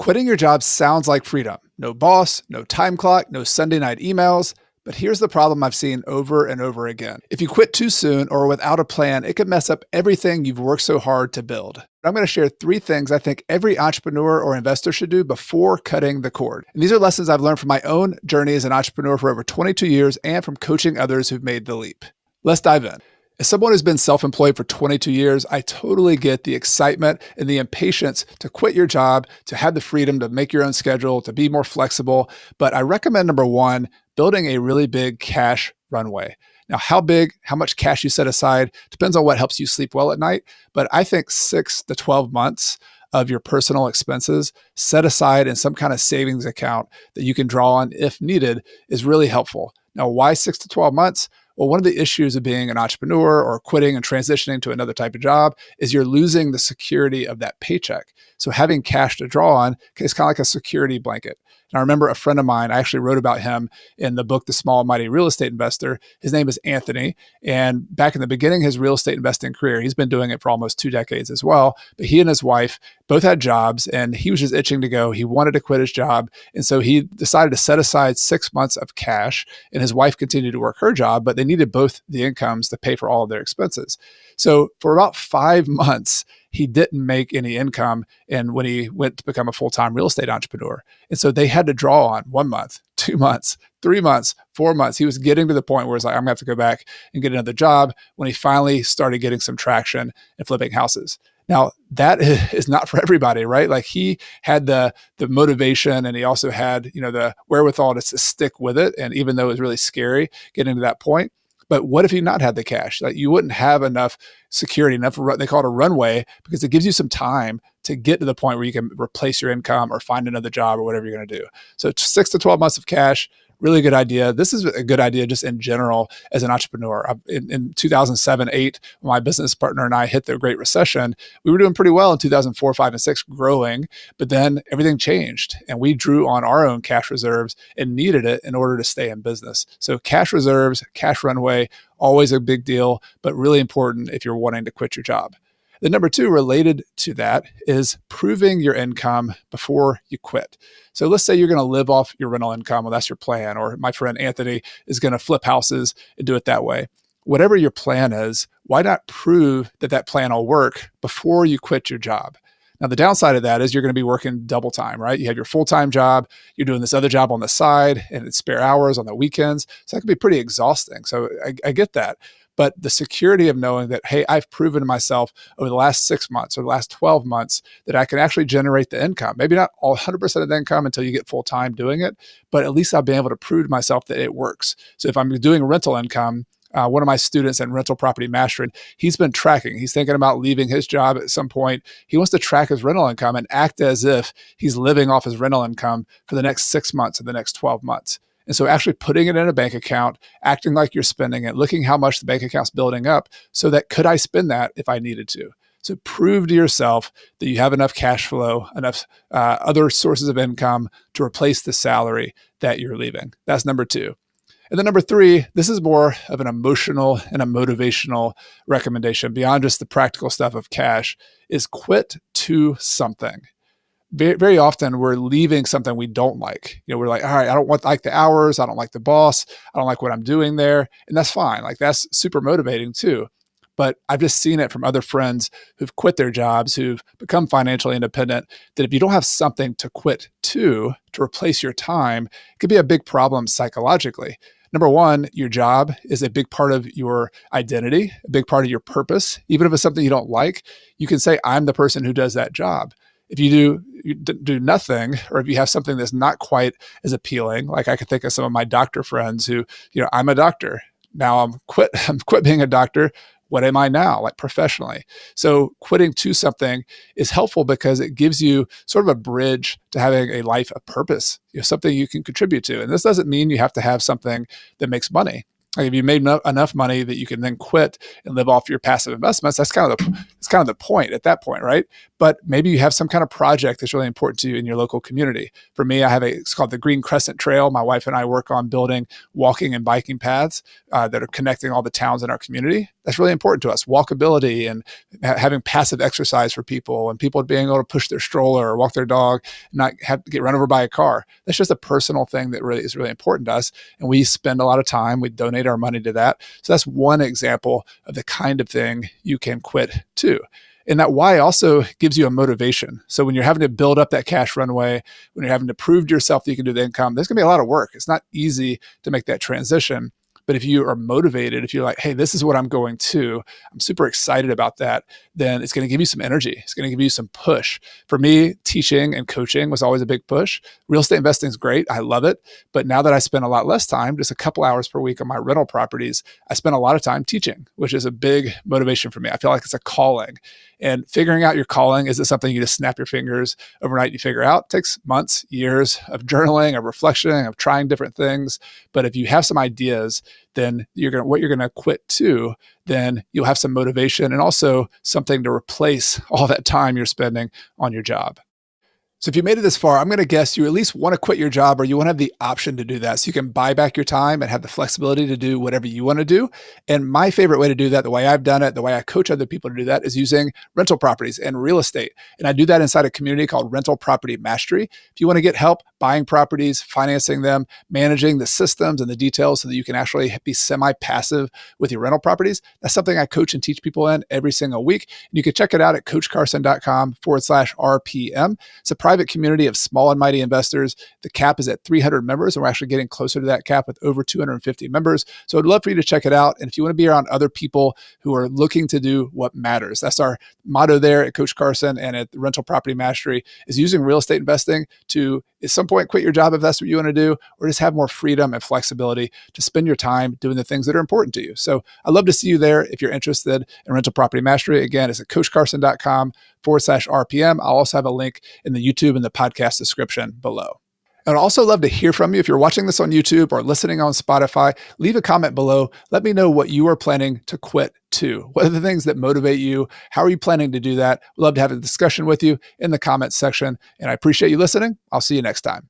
Quitting your job sounds like freedom. No boss, no time clock, no Sunday night emails. But here's the problem I've seen over and over again. If you quit too soon or without a plan, it could mess up everything you've worked so hard to build. I'm going to share 3 things I think every entrepreneur or investor should do before cutting the cord. And these are lessons I've learned from my own journey as an entrepreneur for over 22 years and from coaching others who've made the leap. Let's dive in. As someone who's been self-employed for 22 years, I totally get the excitement and the impatience to quit your job, to have the freedom to make your own schedule, to be more flexible. But I recommend, number 1, building a really big cash runway. Now, how big, how much cash you set aside depends on what helps you sleep well at night. But I think 6 to 12 months of your personal expenses set aside in some kind of savings account that you can draw on if needed is really helpful. Now, why 6 to 12 months? Well, one of the issues of being an entrepreneur or quitting and transitioning to another type of job is you're losing the security of that paycheck. So having cash to draw on is kind of like a security blanket. And I remember a friend of mine, I actually wrote about him in the book, The Small and Mighty Real Estate Investor. His name is Anthony. And back in the beginning of his real estate investing career, he's been doing it for almost 2 decades as well. But he and his wife both had jobs and he was just itching to go. He wanted to quit his job. And so he decided to set aside 6 months of cash, and his wife continued to work her job, but they needed both the incomes to pay for all of their expenses. So for about 5 months, he didn't make any income. And when he went to become a full-time real estate entrepreneur, and so they had to draw on 1 month, 2 months, 3 months, 4 months. He was getting to the point where it's like, I'm gonna have to go back and get another job, when he finally started getting some traction and flipping houses. Now, that is not for everybody, right? Like, he had the motivation, and he also had, the wherewithal to stick with it. And even though it was really scary getting to that point, but what if you not had the cash? Like, you wouldn't have enough security, they call it a runway, because it gives you some time to get to the point where you can replace your income or find another job or whatever you're going to do. So 6 to 12 months of cash, really good idea. This is a good idea just in general as an entrepreneur. In 2007-8, when my business partner and I hit the Great Recession, we were doing pretty well in 2004, 5, and 6, growing. But then everything changed, and we drew on our own cash reserves and needed it in order to stay in business. So cash reserves, cash runway, always a big deal, but really important if you're wanting to quit your job. The number 2 related to that is proving your income before you quit. So let's say you're going to live off your rental income. Well, that's your plan. Or my friend Anthony is going to flip houses and do it that way. Whatever your plan is, why not prove that that plan will work before you quit your job? Now, the downside of that is you're going to be working double time, right? You have your full-time job, you're doing this other job on the side, and it's spare hours on the weekends. So that can be pretty exhausting. So I get that. But the security of knowing that, hey, I've proven to myself over the last 6 months or the last 12 months that I can actually generate the income. Maybe not all 100% of the income until you get full time doing it, but at least I've been able to prove to myself that it works. So if I'm doing rental income, one of my students in rental property mastering, he's been tracking. He's thinking about leaving his job at some point. He wants to track his rental income and act as if he's living off his rental income for the next 6 months or the next 12 months. And so actually putting it in a bank account, acting like you're spending it, looking how much the bank account's building up, so that could I spend that if I needed to? So prove to yourself that you have enough cash flow, enough other sources of income to replace the salary that you're leaving. That's number 2. And then number 3, this is more of an emotional and a motivational recommendation beyond just the practical stuff of cash, is quit to something. Very often we're leaving something we don't like. We're like, all right, I don't like the hours. I don't like the boss. I don't like what I'm doing there. And that's fine. Like, that's super motivating too. But I've just seen it from other friends who've quit their jobs, who've become financially independent, that if you don't have something to quit to replace your time, it could be a big problem psychologically. Number 1, your job is a big part of your identity, a big part of your purpose. Even if it's something you don't like, you can say, I'm the person who does that job. If you do nothing, or if you have something that's not quite as appealing, like I could think of some of my doctor friends who, I'm a doctor. Now I'm quit being a doctor. What am I now, like professionally? So quitting to something is helpful because it gives you sort of a bridge to having a life of purpose, something you can contribute to. And this doesn't mean you have to have something that makes money. Like, if you made enough money that you can then quit and live off your passive investments, that's kind of the point at that point, right? but maybe you have some kind of project that's really important to you in your local community. For me, it's called the Green Crescent Trail. My wife and I work on building walking and biking paths that are connecting all the towns in our community. That's really important to us. Walkability and having passive exercise for people, and people being able to push their stroller or walk their dog and not have to get run over by a car. That's just a personal thing that really is really important to us. And we spend a lot of time, we donate our money to that. So that's one example of the kind of thing you can quit to. And that why also gives you a motivation. So when you're having to build up that cash runway, when you're having to prove to yourself that you can do the income, there's gonna be a lot of work. It's not easy to make that transition. But if you are motivated, if you're like, hey, this is what I'm going to, I'm super excited about that, then it's going to give you some energy. It's going to give you some push. For me, teaching and coaching was always a big push. Real estate investing is great. I love it. But now that I spend a lot less time, just a couple hours per week on my rental properties, I spend a lot of time teaching, which is a big motivation for me. I feel like it's a calling. And figuring out your calling, is it something you just snap your fingers overnight you figure out? It takes months, years of journaling, of reflection, of trying different things. But if you have some ideas, then what you're gonna quit to, then you'll have some motivation and also something to replace all that time you're spending on your job. So if you made it this far, I'm going to guess you at least want to quit your job, or you want to have the option to do that. So you can buy back your time and have the flexibility to do whatever you want to do. And my favorite way to do that, the way I've done it, the way I coach other people to do that, is using rental properties and real estate. And I do that inside a community called Rental Property Mastery. If you want to get help buying properties, financing them, managing the systems and the details so that you can actually be semi-passive with your rental properties, that's something I coach and teach people in every single week. And you can check it out at coachcarson.com/RPM. It's a private community of small and mighty investors. The cap is at 300 members, and we're actually getting closer to that cap with over 250 members. So I'd love for you to check it out. And if you want to be around other people who are looking to do what matters, that's our motto there at Coach Carson and at the Rental Property Mastery, is using real estate investing to at some point quit your job if that's what you want to do, or just have more freedom and flexibility to spend your time doing the things that are important to you. So I'd love to see you there if you're interested in Rental Property Mastery. Again, it's at coachcarson.com/RPM. I'll also have a link in the YouTube and the podcast description below. I'd also love to hear from you. If you're watching this on YouTube or listening on Spotify, leave a comment below. Let me know what you are planning to quit to. What are the things that motivate you? How are you planning to do that? We'd love to have a discussion with you in the comments section. And I appreciate you listening. I'll see you next time.